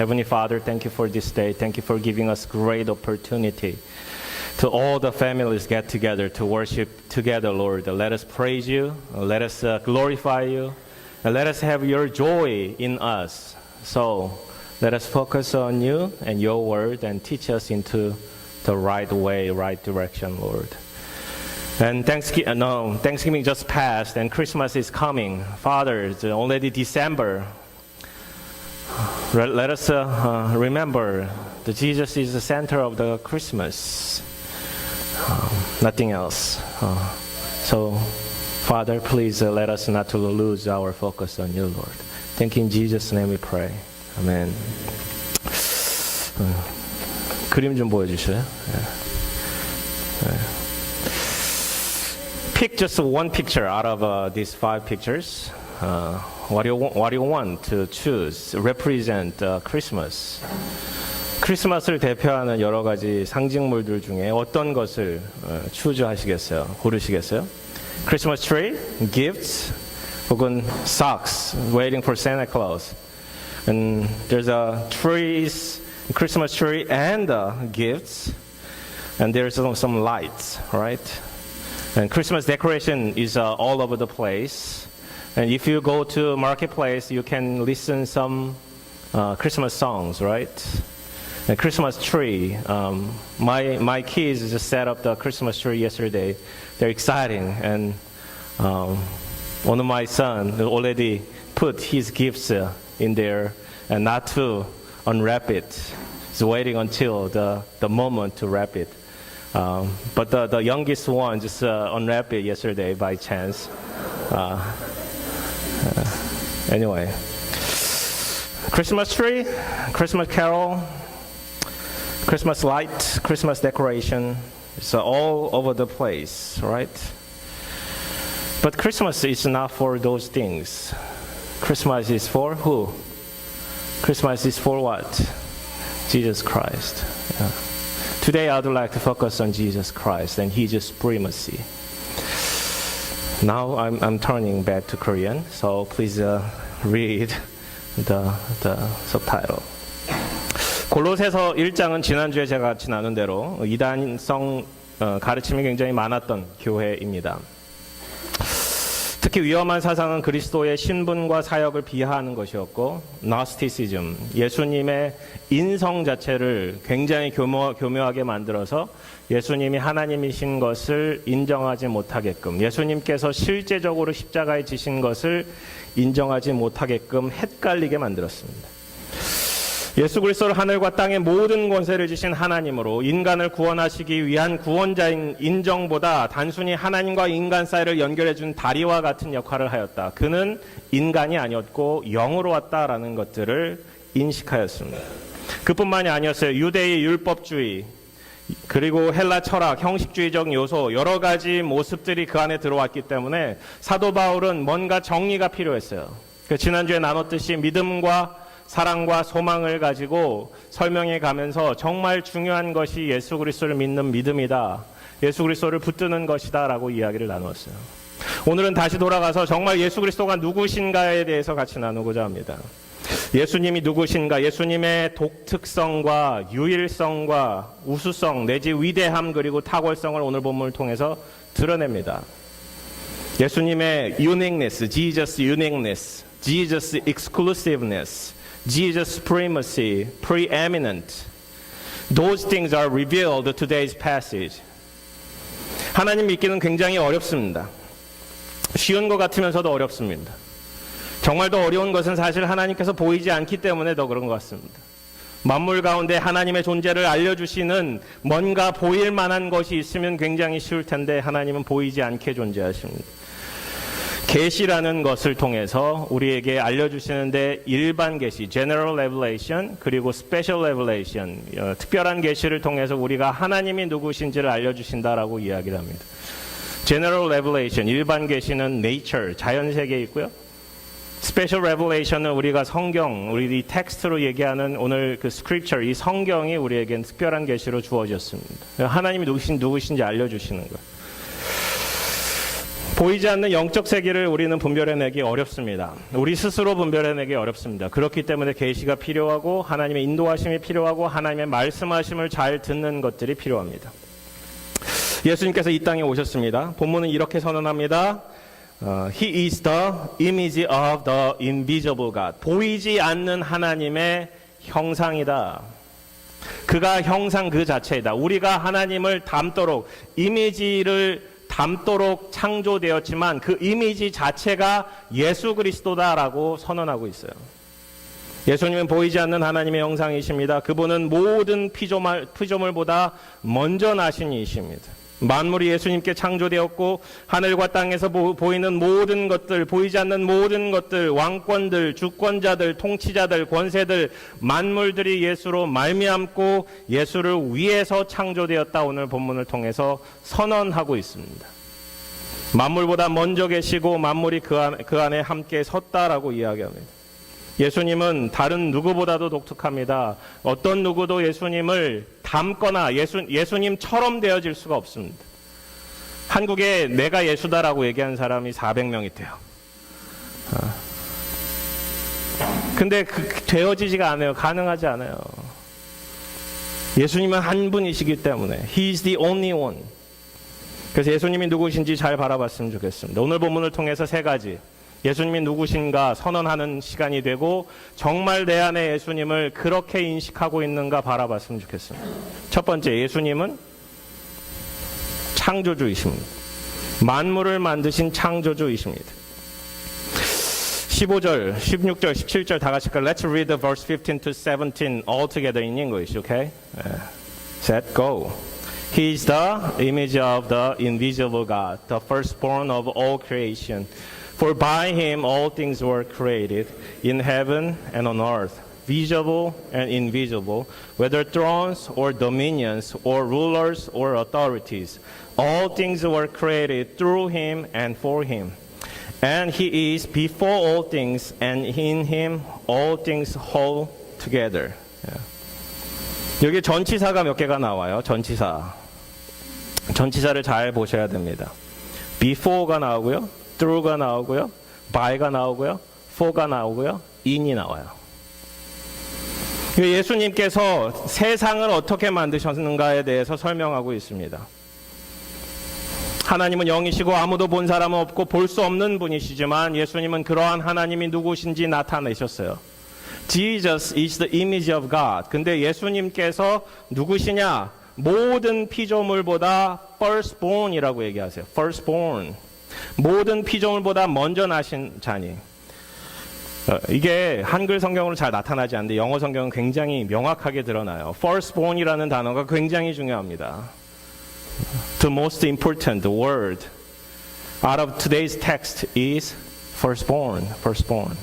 Heavenly Father, thank you for this day. Thank you for giving us great opportunity to all the families get together to worship together, Lord. Let us praise you. Let us glorify you. And let us have your joy in us. So let us focus on you and your word and teach us into the right way, right direction, Lord. And Thanksgiving just passed and Christmas is coming. Father, it's already December. Let us remember that Jesus is the center of the Christmas. Nothing else. So, Father, please let us not to lose our focus on you, Lord. Thank you in Jesus' name we pray. Amen. 그림 좀 보여주셔요. Pick just one picture out of these 5 pictures. What do you want to choose? Represent Christmas. 크리스마스를 대표하는 여러 가지 상징물들 중에 어떤 것을 추주하시겠어요? 고르시겠어요? Christmas tree, gifts, 혹은 socks, waiting for Santa Claus. And there's a trees, Christmas tree and gifts, and there's some lights, right? And Christmas decoration is all over the place. And if you go to marketplace, you can listen some Christmas songs, right? The Christmas tree. My kids just set up the Christmas tree yesterday. They're exciting, and one of my son already put his gifts in there, and not to unwrap it. He's waiting until the moment to wrap it. But the youngest one just unwrapped it yesterday by chance. Anyway, Christmas tree, Christmas carol, Christmas light, Christmas decoration. It's all over the place, right? But Christmas is not for those things. Christmas is for who? Christmas is for what? Jesus Christ. Yeah. Today I would like to focus on Jesus Christ and His supremacy. Now I'm turning back to Korean, so please read the subtitle. 골로새서 1장은 지난주에 제가 같이 나눈 대로 이단성 가르침이 굉장히 많았던 교회입니다. 특히 위험한 사상은 그리스도의 신분과 사역을 비하하는 것이었고, Gnosticism, 예수님의 인성 자체를 굉장히 교묘하게 만들어서 예수님이 하나님이신 것을 인정하지 못하게끔, 예수님께서 실제적으로 십자가에 지신 것을 인정하지 못하게끔 헷갈리게 만들었습니다. 예수 그리스도를 하늘과 땅의 모든 권세를 지신 하나님으로 인간을 구원하시기 위한 구원자인 인정보다 단순히 하나님과 인간 사이를 연결해준 다리와 같은 역할을 하였다. 그는 인간이 아니었고 영으로 왔다라는 것들을 인식하였습니다. 그뿐만이 아니었어요. 유대의 율법주의, 그리고 헬라 철학, 형식주의적 요소, 여러 가지 모습들이 그 안에 들어왔기 때문에 사도 바울은 뭔가 정리가 필요했어요. 지난주에 나눴듯이 믿음과 사랑과 소망을 가지고 설명해 가면서 정말 중요한 것이 예수 그리스도를 믿는 믿음이다. 예수 그리스도를 붙드는 것이다 라고 이야기를 나누었어요. 오늘은 다시 돌아가서 정말 예수 그리스도가 누구신가에 대해서 같이 나누고자 합니다. 예수님이 누구신가, 예수님의 독특성과 유일성과 우수성 내지 위대함 그리고 탁월성을 오늘 본문을 통해서 드러냅니다. 예수님의 uniqueness, Jesus uniqueness, Jesus exclusiveness, Jesus supremacy, preeminent. Those things are revealed in today's passage. 하나님 믿기는 굉장히 어렵습니다. 쉬운 것 같으면서도 어렵습니다. 정말 더 어려운 것은 사실 하나님께서 보이지 않기 때문에 더 그런 것 같습니다. 만물 가운데 하나님의 존재를 알려주시는 뭔가 보일 만한 것이 있으면 굉장히 쉬울 텐데 하나님은 보이지 않게 존재하십니다. 계시라는 것을 통해서 우리에게 알려주시는데 일반 계시, general revelation, 그리고 special revelation, 특별한 계시를 통해서 우리가 하나님이 누구신지를 알려주신다라고 이야기를 합니다. general revelation, 일반 계시는 nature, 자연 세계에 있고요. special revelation은 우리가 성경, 우리 이 텍스트로 얘기하는 오늘 그 scripture, 이 성경이 우리에겐 특별한 계시로 주어졌습니다. 하나님이 누구신지 알려주시는 거예요. 보이지 않는 영적 세계를 우리는 분별해내기 어렵습니다. 우리 스스로 분별해내기 어렵습니다. 그렇기 때문에 계시가 필요하고 하나님의 인도하심이 필요하고 하나님의 말씀하심을 잘 듣는 것들이 필요합니다. 예수님께서 이 땅에 오셨습니다. 본문은 이렇게 선언합니다. He is the image of the invisible God. 보이지 않는 하나님의 형상이다. 그가 형상 그 자체이다. 우리가 하나님을 닮도록 이미지를 닮도록 창조되었지만 그 이미지 자체가 예수 그리스도다라고 선언하고 있어요. 예수님은 보이지 않는 하나님의 형상이십니다. 그분은 모든 피조물보다 먼저 나신 이십니다. 만물이 예수님께 창조되었고 하늘과 땅에서 보이는 모든 것들, 보이지 않는 모든 것들, 왕권들, 주권자들, 통치자들, 권세들, 만물들이 예수로 말미암고 예수를 위해서 창조되었다. 오늘 본문을 통해서 선언하고 있습니다. 만물보다 먼저 계시고 만물이 그 안에 함께 섰다라고 이야기합니다. 예수님은 다른 누구보다도 독특합니다. 어떤 누구도 예수님을 닮거나 예수님처럼 되어질 수가 없습니다. 한국에 내가 예수다라고 얘기한 사람이 400명 있대요. 근데 되어지지가 않아요. 가능하지 않아요. 예수님은 한 분이시기 때문에 He is the only one. 그래서 예수님이 누구신지 잘 바라봤으면 좋겠습니다. 오늘 본문을 통해서 세 가지 예수님이 누구신가 선언하는 시간이 되고 정말 내 안에 예수님을 그렇게 인식하고 있는가 바라봤으면 좋겠습니다. 첫 번째, 예수님은 창조주이십니다. 만물을 만드신 창조주이십니다. 15절, 16절, 17절 다 같이 Let's read the verse 15 to 17 all together in English, okay? Set, go. He is the image of the invisible God, the firstborn of all creation. For by him all things were created, in heaven and on earth, visible and invisible, whether thrones or dominions or rulers or authorities. All things were created through him and for him. And he is before all things, and in him all things hold together. 여기 전치사가 몇 개가 나와요. 전치사를 잘 보셔야 됩니다. before가 나오고요. through가 나오고요. by가 나오고요. for가 나오고요. in이 나와요. 예수님께서 세상을 어떻게 만드셨는가에 대해서 설명하고 있습니다. 하나님은 영이시고 아무도 본 사람은 없고 볼 수 없는 분이시지만 예수님은 그러한 하나님이 누구신지 나타내셨어요. Jesus is the image of God. 근데 예수님께서 누구시냐? 모든 피조물보다 firstborn이라고 얘기하세요. firstborn. 모든 피조물보다 먼저 나신 자니. 이게 한글 성경으로 잘 나타나지 않는데 영어 성경은 굉장히 명확하게 드러나요. firstborn이라는 단어가 굉장히 중요합니다. The most important word out of today's text is firstborn. firstborn.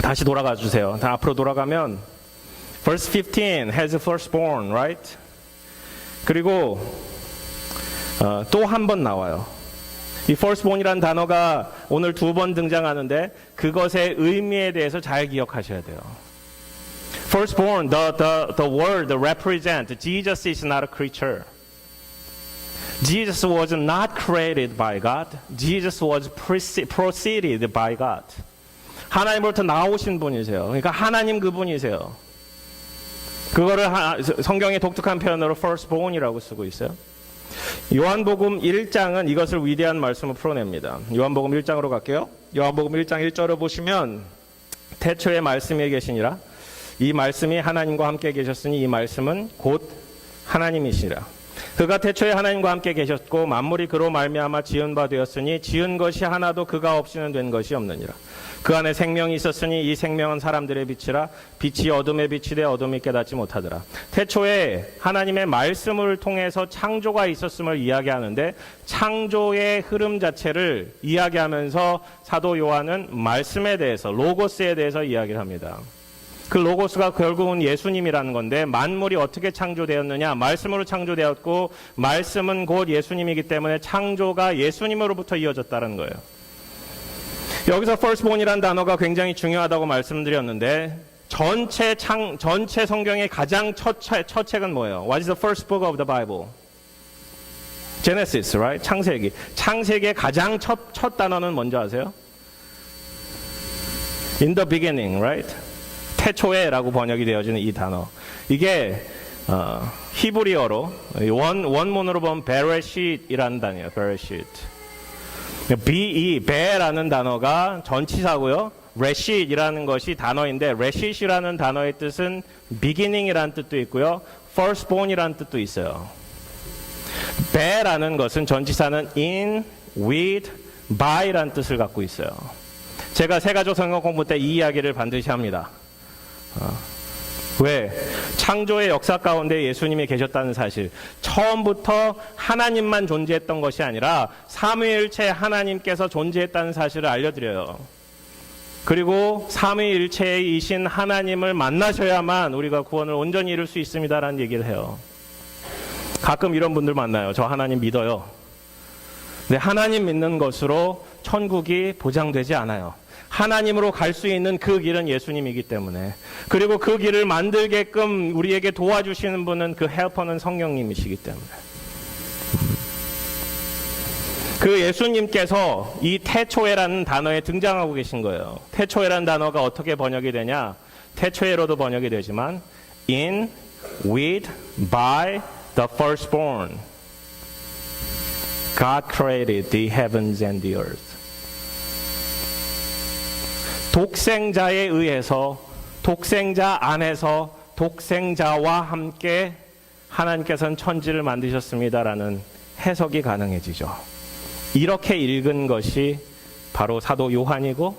다시 돌아가 주세요. 다 앞으로 돌아가면 verse 15 has firstborn, right? 그리고 또 한 번 나와요. 이 firstborn이라는 단어가 오늘 2번 등장하는데 그것의 의미에 대해서 잘 기억하셔야 돼요. Firstborn, the word represent Jesus is not a creature. Jesus was not created by God. Jesus was preceded by God. 하나님으로부터 나오신 분이세요. 그러니까 하나님 그분이세요. 그거를 성경의 독특한 표현으로 firstborn이라고 쓰고 있어요. 요한복음 1장은 이것을 위대한 말씀을 풀어냅니다. 요한복음 1장으로 갈게요. 요한복음 1장 1절을 보시면 태초에 말씀이 계시니라. 이 말씀이 하나님과 함께 계셨으니 이 말씀은 곧 하나님이시라. 그가 태초에 하나님과 함께 계셨고 만물이 그로 말미암아 지은 바 되었으니 지은 것이 하나도 그가 없이는 된 것이 없느니라. 그 안에 생명이 있었으니 이 생명은 사람들의 빛이라. 빛이 어둠에 비치되 어둠이 깨닫지 못하더라. 태초에 하나님의 말씀을 통해서 창조가 있었음을 이야기하는데 창조의 흐름 자체를 이야기하면서 사도 요한은 말씀에 대해서 로고스에 대해서 이야기를 합니다. 그 로고스가 결국은 예수님이라는 건데 만물이 어떻게 창조되었느냐? 말씀으로 창조되었고 말씀은 곧 예수님이기 때문에 창조가 예수님으로부터 이어졌다는 거예요. 여기서 firstborn이라는 단어가 굉장히 중요하다고 말씀드렸는데 전체 성경의 가장 첫 책은 뭐예요? What is the first book of the Bible? Genesis, right? 창세기. 창세기의 가장 첫 단어는 뭔지 아세요? In the beginning, right? 태초에라고 번역이 되어지는 이 단어. 이게 히브리어로 원문으로 보면 베레쉿이라는 단어예요. 베레쉿. 베라는 단어가 전치사고요. 레쉿이라는 것이 단어인데 레쉿이라는 단어의 뜻은 beginning이라는 뜻도 있고요. firstborn이라는 뜻도 있어요. 베라는 것은 전치사는 in, with, by라는 뜻을 갖고 있어요. 제가 세가족 성경 공부 때 이 이야기를 반드시 합니다. 왜? 창조의 역사 가운데 예수님이 계셨다는 사실. 처음부터 하나님만 존재했던 것이 아니라 삼위일체 하나님께서 존재했다는 사실을 알려드려요. 그리고 삼위일체이신 하나님을 만나셔야만 우리가 구원을 온전히 이룰 수 있습니다라는 얘기를 해요. 가끔 이런 분들 만나요. 저 하나님 믿어요. 근데 하나님 믿는 것으로 천국이 보장되지 않아요. 하나님으로 갈 수 있는 그 길은 예수님이기 때문에, 그리고 그 길을 만들게끔 우리에게 도와주시는 분은 그 헬퍼는 성령님이시기 때문에, 그 예수님께서 이 태초에라는 단어에 등장하고 계신 거예요. 태초에라는 단어가 어떻게 번역이 되냐? 태초에로도 번역이 되지만 in, with, by the firstborn God created the heavens and the earth. 독생자에 의해서, 독생자 안에서, 독생자와 함께 하나님께서는 천지를 만드셨습니다라는 해석이 가능해지죠. 이렇게 읽은 것이 바로 사도 요한이고,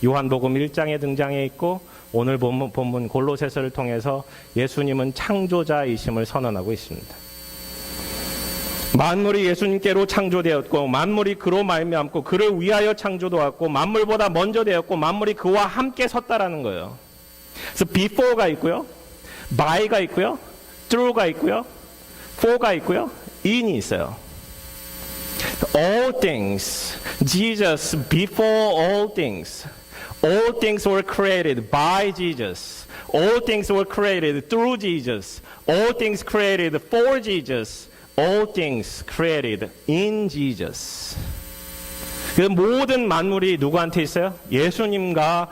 요한복음 1장에 등장해 있고, 오늘 본문 골로새서를 통해서 예수님은 창조자이심을 선언하고 있습니다. 만물이 예수님께로 창조되었고, 만물이 그로 말미암고 그를 위하여 창조되었고, 만물보다 먼저 되었고, 만물이 그와 함께 섰다라는 거예요. 그래서 before가 있고요, by가 있고요, through가 있고요, for가 있고요, in이 있어요. All things, Jesus before all things. All things were created by Jesus. All things were created through Jesus. All things created for Jesus. All things created in Jesus. 그 모든 만물이 누구한테 있어요? 예수님과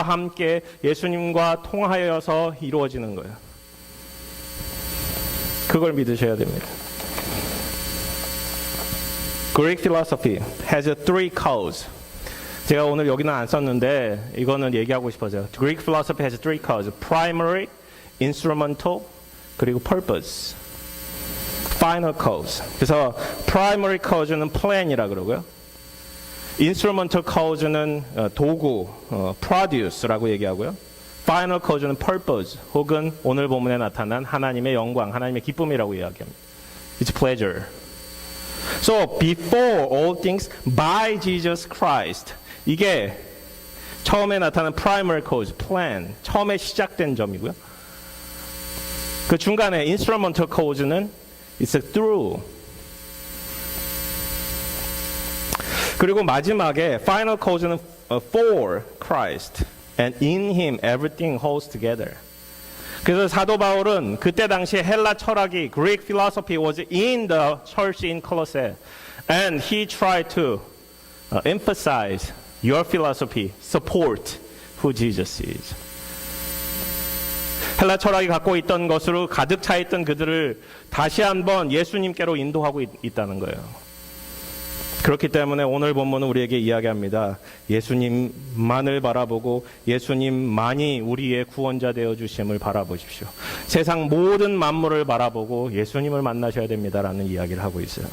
함께 예수님과 통하여서 이루어지는 거예요. 그걸 믿으셔야 됩니다. Greek philosophy has three codes. 제가 오늘 여기는 안 썼는데 이거는 얘기하고 싶어서요. Greek philosophy has three codes: primary, instrumental, 그리고 purpose. Final cause. 그래서 primary cause는 plan이라 그러고요. Instrumental cause는 도구, produce라고 얘기하고요. Final cause는 purpose, 혹은 오늘 본문에 나타난 하나님의 영광, 하나님의 기쁨이라고 이야기합니다. It's pleasure. So before all things, by Jesus Christ. 이게 처음에 나타난 primary cause, plan, 처음에 시작된 점이고요. 그 중간에 instrumental cause는 it's a through. 그리고 마지막에 final cause는 for Christ, and in Him everything holds together. 그래서 사도 바울은 그때 당시에 헬라 철학이 Greek philosophy was in the church in Colossae, and he tried to emphasize your philosophy, support who Jesus is. 헬라 철학이 갖고 있던 것으로 가득 차 있던 그들을 다시 한번 예수님께로 인도하고 있다는 거예요. 그렇기 때문에 오늘 본문은 우리에게 이야기합니다. 예수님만을 바라보고 예수님만이 우리의 구원자 되어주심을 바라보십시오. 세상 모든 만물을 바라보고 예수님을 만나셔야 됩니다라는 이야기를 하고 있어요.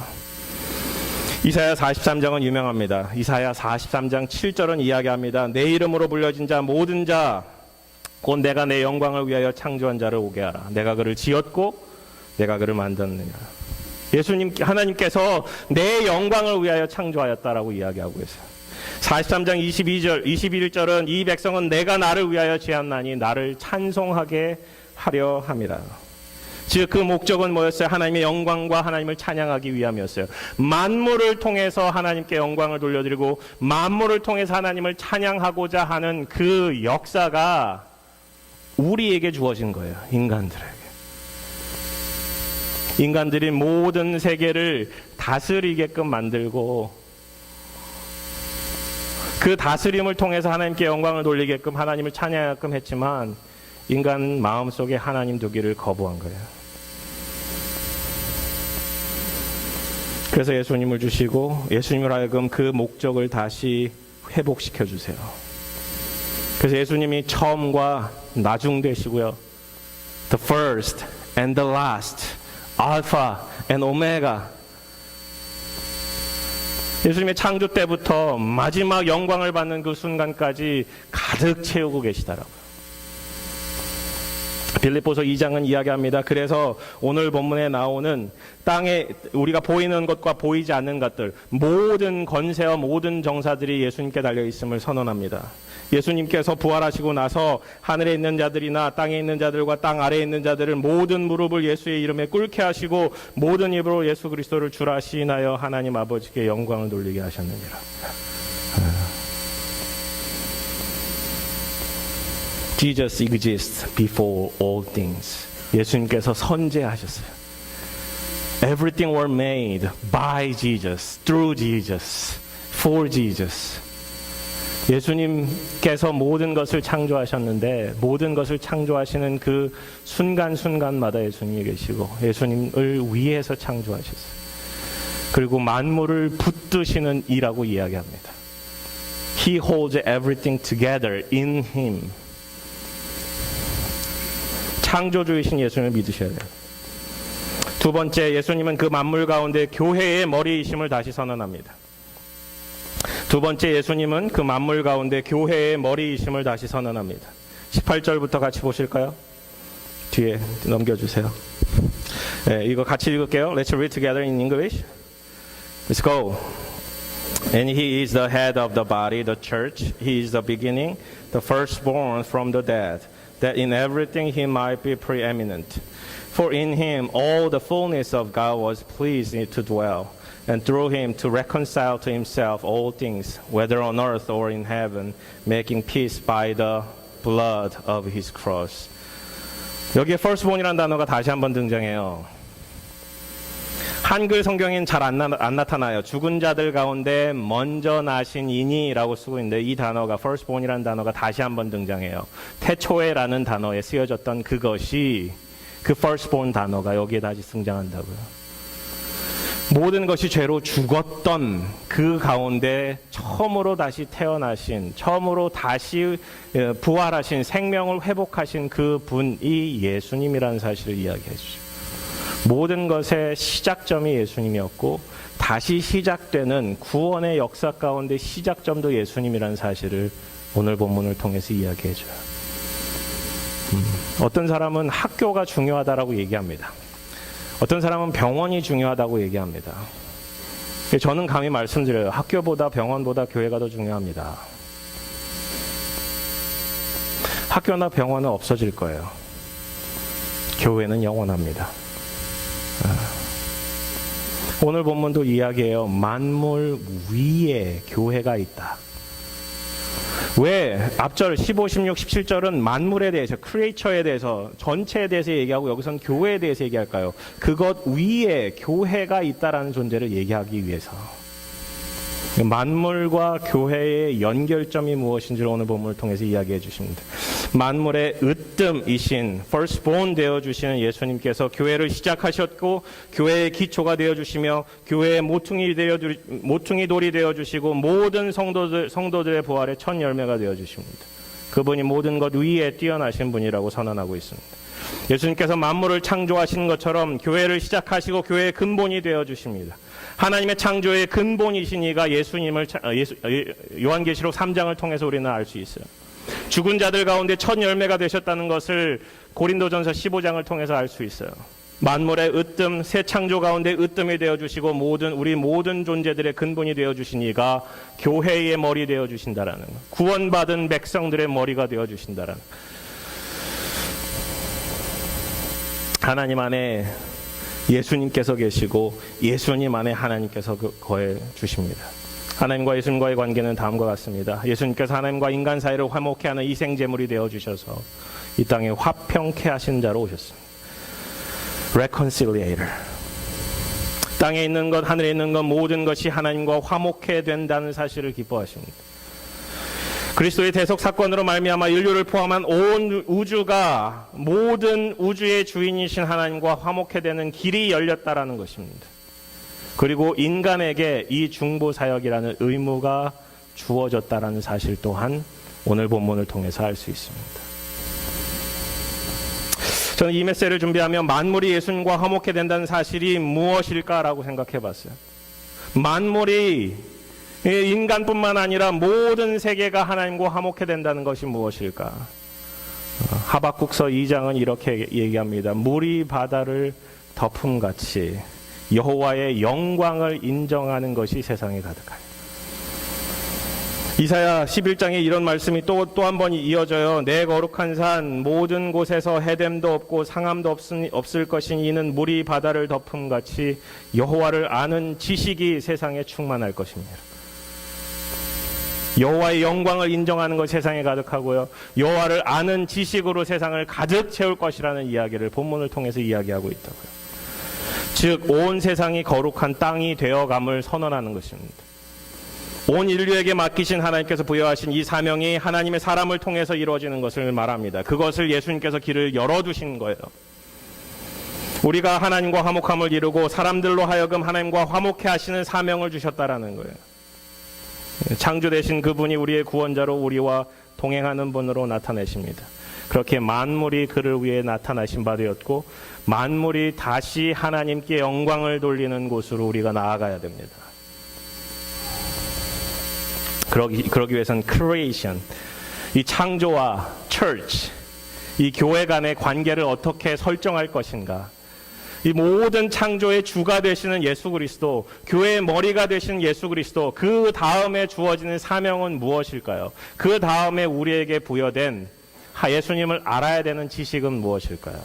이사야 43장은 유명합니다. 이사야 43장 7절은 이야기합니다. 내 이름으로 불려진 자 모든 자 곧 내가 내 영광을 위하여 창조한 자를 오게 하라. 내가 그를 지었고 내가 그를 만들었느냐. 예수님, 하나님께서 내 영광을 위하여 창조하였다라고 이야기하고 있어요. 43장 22절, 21절은 이 백성은 내가 나를 위하여 지었나니 나를 찬송하게 하려 함이라. 즉 그 목적은 뭐였어요? 하나님의 영광과 하나님을 찬양하기 위함이었어요. 만물을 통해서 하나님께 영광을 돌려드리고 만물을 통해서 하나님을 찬양하고자 하는 그 역사가 우리에게 주어진 거예요. 인간들에게. 인간들이 모든 세계를 다스리게끔 만들고 그 다스림을 통해서 하나님께 영광을 돌리게끔 하나님을 찬양하게끔 했지만 인간 마음속에 하나님 두기를 거부한 거예요. 그래서 예수님을 주시고 예수님을 하여금 그 목적을 다시 회복시켜 주세요. 그래서 예수님이 처음과 나중 되시고요. The first and the last, Alpha and Omega. 예수님의 창조 때부터 마지막 영광을 받는 그 순간까지 가득 채우고 계시더라고요. 빌립보서 2장은 이야기합니다. 그래서 오늘 본문에 나오는 땅에 우리가 보이는 것과 보이지 않는 것들, 모든 권세와 모든 정사들이 예수님께 달려 있음을 선언합니다. 예수님께서 부활하시고 나서 하늘에 있는 자들이나 땅에 있는 자들과 땅 아래에 있는 자들을 모든 무릎을 예수의 이름에 꿇게 하시고 모든 입으로 예수 그리스도를 주라 시인하여 하나님 아버지께 영광을 돌리게 하셨느니라. Jesus exists before all things. 예수님께서 선재하셨어요. Everything were made by Jesus, through Jesus, for Jesus. 예수님께서 모든 것을 창조하셨는데 모든 것을 창조하시는 그 순간순간마다 예수님이 계시고 예수님을 위해서 창조하셨어요. 그리고 만물을 붙드시는 이라고 이야기합니다. He holds everything together in Him. 창조주이신 예수님을 믿으셔야 돼요. 두 번째, 예수님은 그 만물 가운데 교회의 머리이심을 다시 선언합니다. 두 번째, 예수님은 그 만물 가운데 교회의 머리이심을 다시 선언합니다. 18절부터 같이 보실까요? 뒤에 넘겨주세요. 네, 이거 같이 읽을게요. Let's read together in English. Let's go. And He is the head of the body, the church. He is the beginning, the firstborn from the dead, that in everything He might be preeminent. For in Him all the fullness of God was pleased to dwell, and through Him to reconcile to Himself all things, whether on earth or in heaven, making peace by the blood of His cross. 여기에 firstborn이라는 단어가 다시 한번 등장해요. 한글 성경에는 잘 안 나타나요. 죽은 자들 가운데 먼저 나신 이니라고 쓰고 있는데 이 단어가 firstborn이라는 단어가 다시 한번 등장해요. 태초에라는 단어에 쓰여졌던 그것이 그 firstborn 단어가 여기에 다시 등장한다고요. 모든 것이 죄로 죽었던 그 가운데 처음으로 다시 태어나신, 처음으로 다시 부활하신, 생명을 회복하신 그 분이 예수님이라는 사실을 이야기해 주죠. 모든 것의 시작점이 예수님이었고 다시 시작되는 구원의 역사 가운데 시작점도 예수님이라는 사실을 오늘 본문을 통해서 이야기해 줘요. 어떤 사람은 학교가 중요하다라고 얘기합니다. 어떤 사람은 병원이 중요하다고 얘기합니다. 저는 감히 말씀드려요. 학교보다 병원보다 교회가 더 중요합니다. 학교나 병원은 없어질 거예요. 교회는 영원합니다. 오늘 본문도 이야기해요. 만물 위에 교회가 있다. 왜 앞절 15, 16, 17절은 만물에 대해서, 크리에이처에 대해서, 전체에 대해서 얘기하고 여기서는 교회에 대해서 얘기할까요? 그것 위에 교회가 있다라는 존재를 얘기하기 위해서. 만물과 교회의 연결점이 무엇인지를 오늘 본문을 통해서 이야기해 주십니다. 만물의 으뜸이신 firstborn 되어주시는 예수님께서 교회를 시작하셨고 교회의 기초가 되어주시며 교회의 모퉁이 돌이 되어주시고 모든 성도들의 부활의 첫 열매가 되어주십니다. 그분이 모든 것 위에 뛰어나신 분이라고 선언하고 있습니다. 예수님께서 만물을 창조하신 것처럼 교회를 시작하시고 교회의 근본이 되어주십니다. 하나님의 창조의 근본이신 이가 예수님을 요한계시록 3장을 통해서 우리는 알 수 있어요. 죽은 자들 가운데 첫 열매가 되셨다는 것을 고린도전서 15장을 통해서 알 수 있어요. 만물의 으뜸, 새 창조 가운데 으뜸이 되어주시고 우리 모든 존재들의 근본이 되어주신 이가 교회의 머리 되어주신다라는 것. 구원받은 백성들의 머리가 되어주신다라는 것. 하나님 안에 예수님께서 계시고 예수님 안에 하나님께서 거해 주십니다. 하나님과 예수님과의 관계는 다음과 같습니다. 예수님께서 하나님과 인간 사이를 화목케 하는 희생제물이 되어주셔서 이 땅에 화평케 하신 자로 오셨습니다. Reconciliator. 땅에 있는 것, 하늘에 있는 것 모든 것이 하나님과 화목해 된다는 사실을 기뻐하십니다. 그리스도의 대속 사건으로 말미암아 인류를 포함한 온 우주가 모든 우주의 주인이신 하나님과 화목해 되는 길이 열렸다라는 것입니다. 그리고 인간에게 이 중보 사역이라는 의무가 주어졌다라는 사실 또한 오늘 본문을 통해서 알 수 있습니다. 저는 이 메시지를 준비하며 만물이 예수님과 화목해 된다는 사실이 무엇일까라고 생각해 봤어요. 만물이 인간뿐만 아니라 모든 세계가 하나님과 화목해 된다는 것이 무엇일까? 하박국서 2장은 이렇게 얘기합니다. 물이 바다를 덮음같이 여호와의 영광을 인정하는 것이 세상에 가득하니. 이사야 11장에 이런 말씀이 또 한 번 이어져요. 내 거룩한 산 모든 곳에서 해됨도 없고 상함도 없을 것이니 이는 물이 바다를 덮음같이 여호와를 아는 지식이 세상에 충만할 것입니다. 여호와의 영광을 인정하는 것 세상에 가득하고요. 여호와를 아는 지식으로 세상을 가득 채울 것이라는 이야기를 본문을 통해서 이야기하고 있다고요. 즉 온 세상이 거룩한 땅이 되어감을 선언하는 것입니다. 온 인류에게 맡기신 하나님께서 부여하신 이 사명이 하나님의 사람을 통해서 이루어지는 것을 말합니다. 그것을 예수님께서 길을 열어두신 거예요. 우리가 하나님과 화목함을 이루고 사람들로 하여금 하나님과 화목해 하시는 사명을 주셨다라는 거예요. 창조되신 그분이 우리의 구원자로 우리와 동행하는 분으로 나타내십니다. 그렇게 만물이 그를 위해 나타나신 바 되었고 만물이 다시 하나님께 영광을 돌리는 곳으로 우리가 나아가야 됩니다. 그러기 위해서는 creation, 이 창조와 church, 이 교회 간의 관계를 어떻게 설정할 것인가, 이 모든 창조의 주가 되시는 예수 그리스도, 교회의 머리가 되시는 예수 그리스도, 그 다음에 주어지는 사명은 무엇일까요? 그 다음에 우리에게 부여된 예수님을 알아야 되는 지식은 무엇일까요?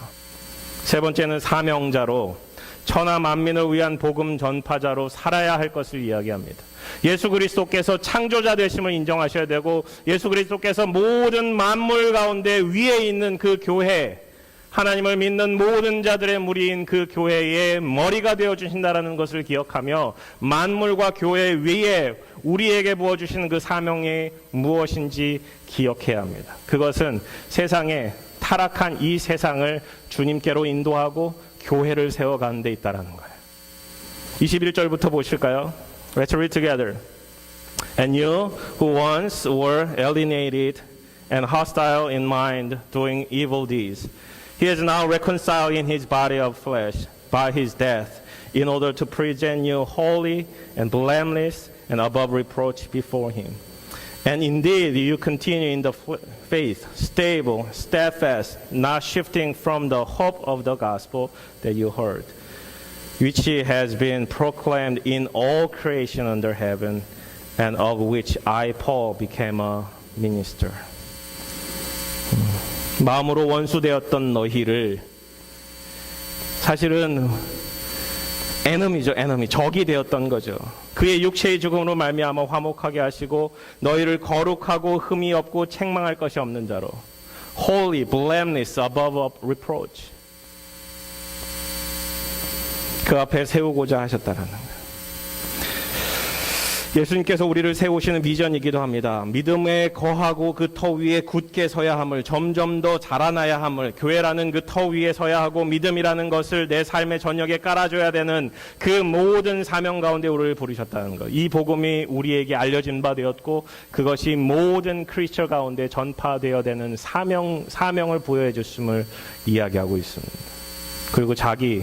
세 번째는 사명자로 천하 만민을 위한 복음 전파자로 살아야 할 것을 이야기합니다. 예수 그리스도께서 창조자 되심을 인정하셔야 되고 예수 그리스도께서 모든 만물 가운데 위에 있는 그 교회, 하나님을 믿는 모든 자들의 무리인 그 교회의 머리가 되어주신다는 것을 기억하며 만물과 교회 위에 우리에게 부어주시는 그 사명이 무엇인지 기억해야 합니다. 그것은 세상에 타락한 이 세상을 주님께로 인도하고 교회를 세워가는 데 있다는 거예요. 21절부터 보실까요? Let's read together. And you who once were alienated and hostile in mind, doing evil deeds, he is now reconciled in his body of flesh by his death, in order to present you holy and blameless and above reproach before him. And indeed you continue in the faith, stable, steadfast, not shifting from the hope of the gospel that you heard, which has been proclaimed in all creation under heaven, and of which I, Paul, became a minister. 마음으로 원수되었던 너희를, 사실은 에너미죠, 에너미, 적이 되었던 거죠. 그의 육체의 죽음으로 말미암아 화목하게 하시고 너희를 거룩하고 흠이 없고 책망할 것이 없는 자로 holy, blameless, above reproach, 그 앞에 세우고자 하셨다라는 거예요. 예수님께서 우리를 세우시는 비전이기도 합니다. 믿음에 거하고 그 터 위에 굳게 서야 함을, 점점 더 자라나야 함을, 교회라는 그 터 위에 서야 하고 믿음이라는 것을 내 삶의 전역에 깔아줘야 되는 그 모든 사명 가운데 우리를 부르셨다는 것. 이 복음이 우리에게 알려진 바 되었고 그것이 모든 크리스천 가운데 전파되어야 되는 사명을 부여해 줬음을 이야기하고 있습니다. 그리고 자기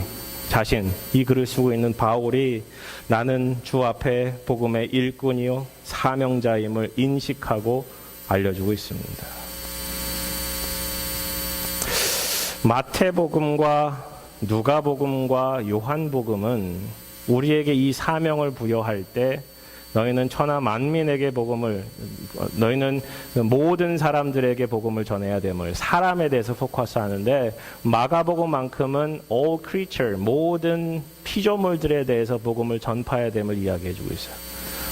자신, 이 글을 쓰고 있는 바울이 나는 주 앞에 복음의 일꾼이요 사명자임을 인식하고 알려주고 있습니다. 마태복음과 누가복음과 요한복음은 우리에게 이 사명을 부여할 때 너희는 천하 만민에게 복음을, 너희는 모든 사람들에게 복음을 전해야 됨을, 사람에 대해서 포커스하는데 마가복음만큼은 all creature, 모든 피조물들에 대해서 복음을 전파해야 됨을 이야기해주고 있어요.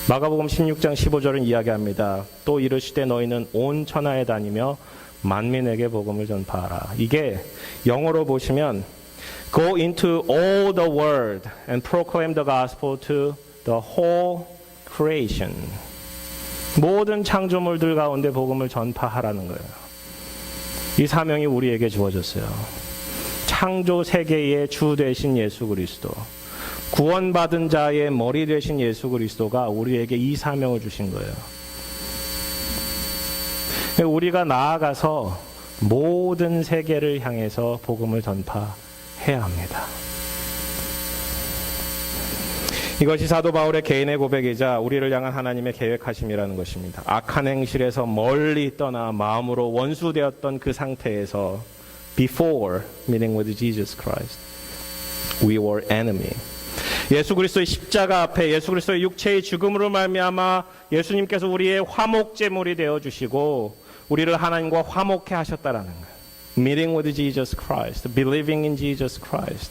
마가복음 16장 15절은 이야기합니다. 또 이르시되 너희는 온 천하에 다니며 만민에게 복음을 전파하라. 이게 영어로 보시면 Go into all the world and proclaim the gospel to the whole creation. 모든 창조물들 가운데 복음을 전파하라는 거예요. 이 사명이 우리에게 주어졌어요. 창조 세계의 주 되신 예수 그리스도, 구원받은 자의 머리 되신 예수 그리스도가 우리에게 이 사명을 주신 거예요. 우리가 나아가서 모든 세계를 향해서 복음을 전파해야 합니다. 이것이 사도 바울의 개인의 고백이자 우리를 향한 하나님의 계획하심이라는 것입니다. 악한 행실에서 멀리 떠나 마음으로 원수되었던 그 상태에서 before meeting with Jesus Christ, we were enemy. 예수 그리스도의 십자가 앞에 예수 그리스도의 육체의 죽음으로 말미암아 예수님께서 우리의 화목제물이 되어 주시고 우리를 하나님과 화목해 하셨다라는 거예요. Meeting with Jesus Christ, believing in Jesus Christ,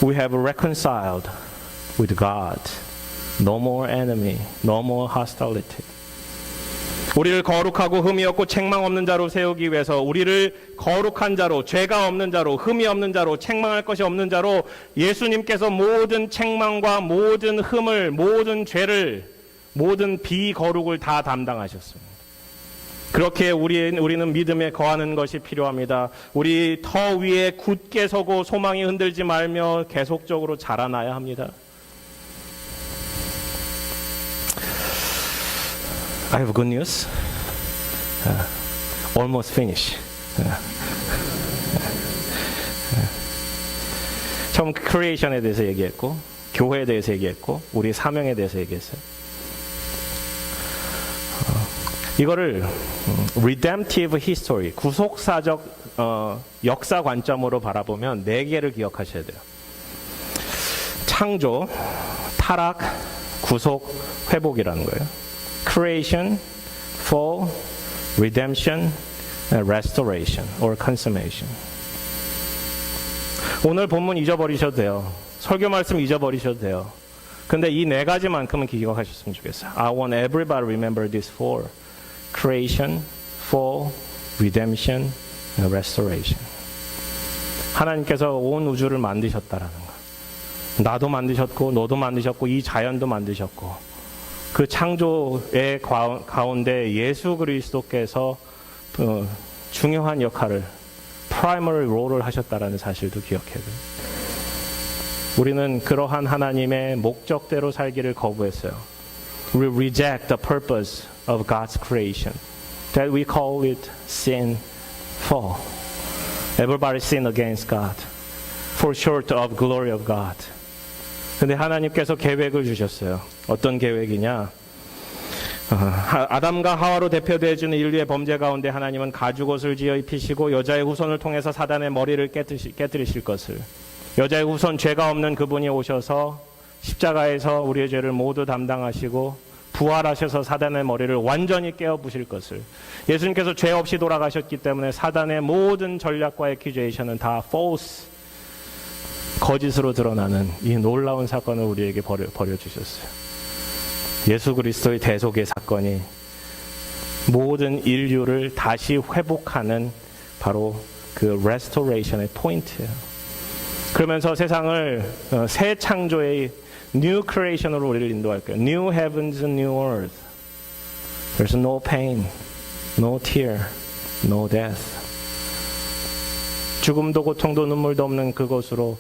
we have reconciled with God. No more enemy, no more hostility. 우리를 거룩하고 흠이 없고 책망 없는 자로 세우기 위해서 우리를 거룩한 자로, 죄가 없는 자로, 흠이 없는 자로, 책망할 것이 없는 자로 예수님께서 모든 책망과 모든 흠을, 모든 죄를, 모든 비거룩을 다 담당하셨습니다. 그렇게 우리는 믿음에 거하는 것이 필요합니다. 우리 더 위에 굳게 서고 소망이 흔들지 말며 계속적으로 자라나야 합니다. I have good news. Almost finished. 처음 크리에이션에 대해서 얘기했고, 교회에 대해서 얘기했고, 우리 사명에 대해서 얘기했어요. 이거를 redemptive history, 구속사적 역사 관점으로 바라보면 4개를 기억하셔야 돼요. 창조, 타락, 구속, 회복이라는 거예요. Creation, fall, redemption, restoration or consummation. 오늘 본문 잊어버리셔도 돼요. 설교 말씀 잊어버리셔도 돼요. 근데 이 4가지만큼은 기억하셨으면 좋겠어요. I want everybody to remember these 4. Creation, fall, redemption, and restoration. 하나님께서 온 우주를 만드셨다라는 거. 나도 만드셨고, 너도 만드셨고, 이 자연도 만드셨고, 그 창조의 가운데 예수 그리스도께서 중요한 역할을, 프라이머리 롤을 하셨다라는 사실도 기억해야 돼요. 우리는 그러한 하나님의 목적대로 살기를 거부했어요. We reject the purpose of God's creation. That we call it sin, fall. Everybody sin against God. Fall short of glory of God. 근데 하나님께서 계획을 주셨어요. 어떤 계획이냐? 아담과 하와로 대표되어주는 인류의 범죄 가운데 하나님은 가죽옷을 지어 입히시고 여자의 후손을 통해서 사단의 머리를 깨뜨리실 것을, 여자의 후손 죄가 없는 그분이 오셔서 십자가에서 우리의 죄를 모두 담당하시고 부활하셔서 사단의 머리를 완전히 깨어부실 것을, 예수님께서 죄 없이 돌아가셨기 때문에 사단의 모든 전략과 애큐제이션은 다 false, 거짓으로 드러나는 이 놀라운 사건을 우리에게 벌여주셨어요. 예수 그리스도의 대속의 사건이 모든 인류를 다시 회복하는 바로 그 restoration의 포인트예요. 그러면서 세상을 새 창조의 new creation으로 우리를 인도할 거예요. New heavens and new earth. There's no pain, no tear, no death. 죽음도 고통도 눈물도 없는 그곳으로,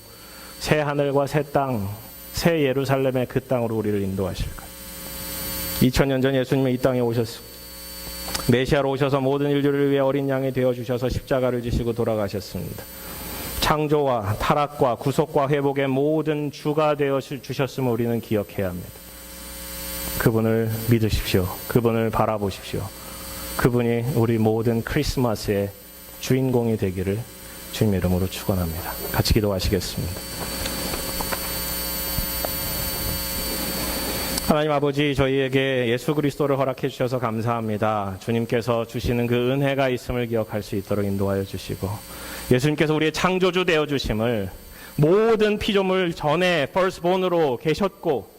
새 하늘과 새 땅, 새 예루살렘의 그 땅으로 우리를 인도하실 거예요. 2000년 전 예수님은 이 땅에 오셨습니다. 메시아로 오셔서 모든 인류를 위해 어린 양이 되어주셔서 십자가를 지시고 돌아가셨습니다. 창조와 타락과 구속과 회복의 모든 주가 되어 주셨음을 우리는 기억해야 합니다. 그분을 믿으십시오. 그분을 바라보십시오. 그분이 우리 모든 크리스마스의 주인공이 되기를 주님 이름으로 축원합니다. 같이 기도하시겠습니다. 하나님 아버지, 저희에게 예수 그리스도를 허락해 주셔서 감사합니다. 주님께서 주시는 그 은혜가 있음을 기억할 수 있도록 인도하여 주시고, 예수님께서 우리의 창조주 되어 주심을, 모든 피조물 전에 firstborn으로 계셨고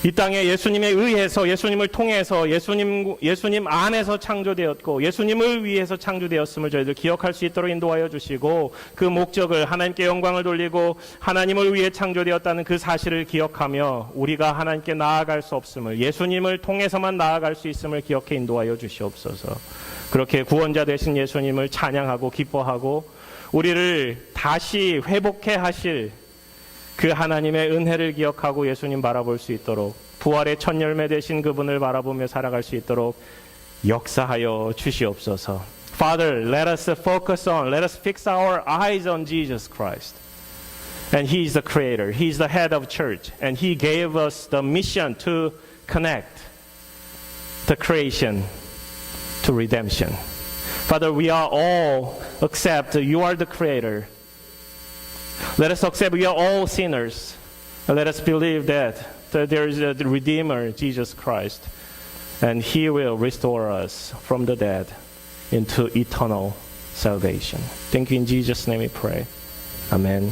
이 땅에 예수님에 의해서, 예수님을 통해서, 예수님 안에서 창조되었고 예수님을 위해서 창조되었음을 저희들 기억할 수 있도록 인도하여 주시고, 그 목적을, 하나님께 영광을 돌리고 하나님을 위해 창조되었다는 그 사실을 기억하며 우리가 하나님께 나아갈 수 없음을, 예수님을 통해서만 나아갈 수 있음을 기억해 인도하여 주시옵소서. 그렇게 구원자 되신 예수님을 찬양하고 기뻐하고 우리를 다시 회복해 하실 그 하나님의 은혜를 기억하고 예수님 바라볼 수 있도록, 부활의 첫 열매 되신 그분을 바라보며 살아갈 수 있도록 역사하여 주시옵소서. Father, let us fix our eyes on Jesus Christ. And He is the creator, He is the head of church, and He gave us the mission to connect the creation to redemption. Father, we are all accept You are the creator. Let us accept we are all sinners. Let us believe that there is a Redeemer, Jesus Christ, and He will restore us from the dead into eternal salvation. Thank you. In Jesus' name we pray. Amen.